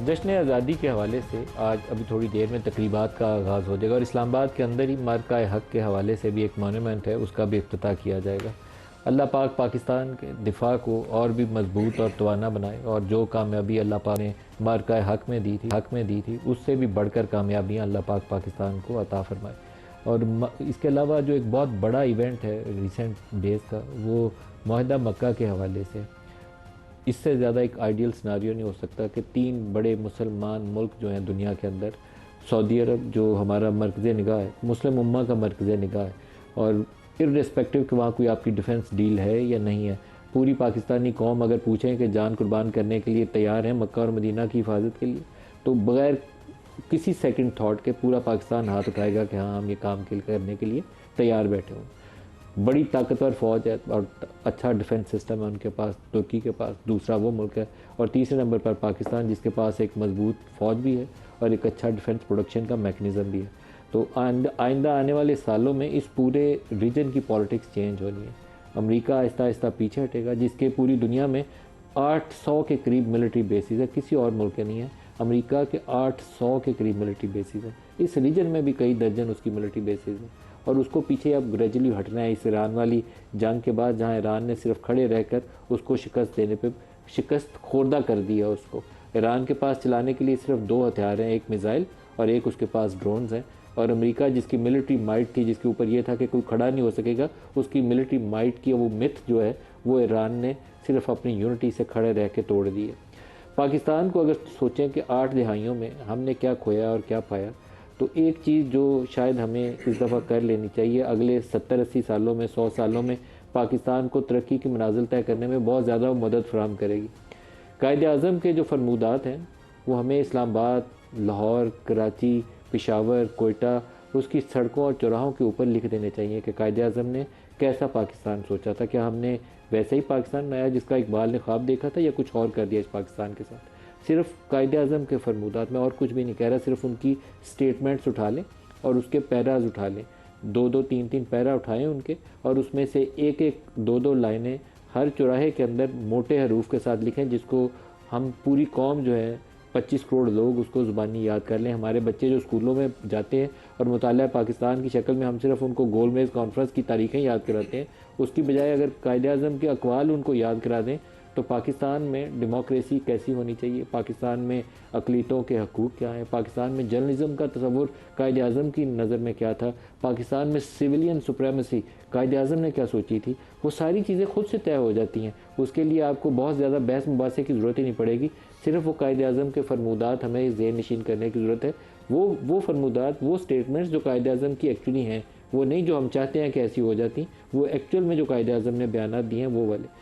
जश्न आज़ादी के हवाले से आज अभी थोड़ी देर में तकरीबात का आगाज़ हो जाएगा और इस्लामाबाद के अंदर ही मार्का हक़ के हवाले से भी एक मोनूमेंट है, उसका भी इफ्तिताह किया जाएगा। अल्लाह पाक पाकिस्तान के दिफा को और भी मजबूत और तवाना बनाए और जो कामयाबी अल्लाह पाक ने मार्का हक़ में दी थी उससे भी बढ़कर कामयाबियाँ अल्लाह पाक पाकिस्तान को अता फ़रमाए। और इसके अलावा जो एक बहुत बड़ा इवेंट है रिसेंट डेज़ का, वो मुआहदा मक्का के हवाले से। इससे ज़्यादा एक आइडियल सिनारियो नहीं हो सकता कि तीन बड़े मुसलमान मुल्क जो हैं दुनिया के अंदर, सऊदी अरब जो हमारा मरकज़ निगाह है, मुस्लिम उम्मा का मरकज़ निगाह है, और इर्रेस्पेक्टिव कि वहाँ कोई आपकी डिफेंस डील है या नहीं है, पूरी पाकिस्तानी कौम अगर पूछें कि जान कुर्बान करने के लिए तैयार है मक्का और मदीना की हिफाजत के लिए, तो बग़ैर किसी सेकंड थॉट के पूरा पाकिस्तान हाथ उठाएगा कि हाँ हम ये काम करने के लिए तैयार बैठे हों। बड़ी ताकतवर फ़ौज है और अच्छा डिफेंस सिस्टम है उनके पास, तुर्की के पास, दूसरा वो मुल्क है, और तीसरे नंबर पर पाकिस्तान जिसके पास एक मजबूत फ़ौज भी है और एक अच्छा डिफेंस प्रोडक्शन का मैकेनिज़्म भी है। तो आइंदा आने वाले सालों में इस पूरे रीजन की पॉलिटिक्स चेंज होनी है। अमेरिका आहिस्ता आहिस्ता पीछे हटेगा, जिसके पूरी दुनिया में 800 के करीब मिलिट्री बेसिस है, किसी और मुल्क के नहीं है। अमेरिका के 800 के करीब मिलिट्री बेसिस है, इस रीजन में भी कई दर्जन उसकी मिलिट्री बेसिस हैं, और उसको पीछे अब ग्रेजुअली हटना है। इस ईरान वाली जंग के बाद जहां ईरान ने सिर्फ खड़े रहकर उसको शिकस्त देने पे शिकस्त खोर्दा कर दिया उसको। ईरान के पास चलाने के लिए सिर्फ दो हथियार हैं, एक मिसाइल और एक उसके पास ड्रोन्स हैं। और अमेरिका जिसकी मिलिट्री माइट थी, जिसके ऊपर ये था कि कोई खड़ा नहीं हो सकेगा, उसकी मिलिट्री माइट की वो मिथ जो है वो ईरान ने सिर्फ अपनी यूनिटी से खड़े रह के तोड़ दी है। पाकिस्तान को अगर सोचें कि 8 दहाइयों में हमने क्या खोया और क्या पाया, तो एक चीज़ जो शायद हमें इस दफ़ा कर लेनी चाहिए, अगले 70-80 सालों में, 100 सालों में पाकिस्तान को तरक्की की मंजिल तय करने में बहुत ज़्यादा मदद फराहम करेगी। कायद-ए-आज़म के जो फरमूदात हैं वो हमें इस्लामाबाद, लाहौर, कराची, पेशावर, कोयटा, उसकी सड़कों और चौराहों के ऊपर लिख देने चाहिए कि कायद-ए-आज़म ने कैसा पाकिस्तान सोचा था। क्या हमने वैसे ही पाकिस्तान बनाया जिसका इकबाल ने ख्वाब देखा था, या कुछ और कर दिया इस पाकिस्तान के साथ। सिर्फ कायद-ए-आज़म के फरमूदात में, और कुछ भी नहीं कह रहा, सिर्फ उनकी स्टेटमेंट्स उठा लें और उसके पैराज उठा लें, 2-2, 3-3 पैरा उठाएं उनके, और उसमें से एक-एक, 2-2 लाइनें हर चौराहे के अंदर मोटे हरूफ के साथ लिखें, जिसको हम पूरी कौम जो है 25 करोड़ लोग उसको ज़ुबानी याद कर लें। हमारे बच्चे जो स्कूलों में जाते हैं और मुताला पाकिस्तान की शक्ल में हम सिर्फ उनको गोल मेज़ कॉन्फ्रेंस की तारीखें याद कराते हैं, उसकी बजाय अगर कायद-ए-आज़म के अक़वाल उनको याद करा दें, तो पाकिस्तान में डेमोक्रेसी कैसी होनी चाहिए, पाकिस्तान में अक़लियतों के हकूक़ क्या हैं, पाकिस्तान में जर्नलिज़म का तसव्वुर कायद-ए-आज़म की नज़र में क्या था, पाकिस्तान में सिविलियन सुप्रीमेसी कायद-ए-आज़म ने क्या सोची थी, वो सारी चीज़ें खुद से तय हो जाती हैं। उसके लिए आपको बहुत ज़्यादा बहस मुबासे की ज़रूरत ही नहीं पड़ेगी, सिर्फ वो कायद-ए-आज़म के फरमूदात हमें ज़ेहन नशीन करने की ज़रूरत है। वो फरमूदात, वो स्टेटमेंट्स जो कायद-ए-आज़म की एक्चुअली हैं, वो नहीं जो हम चाहते हैं कि ऐसी हो जाती, वो एक्चुअल में जो कायद-ए-आज़म ने बयानात दिए हैं वो वाले।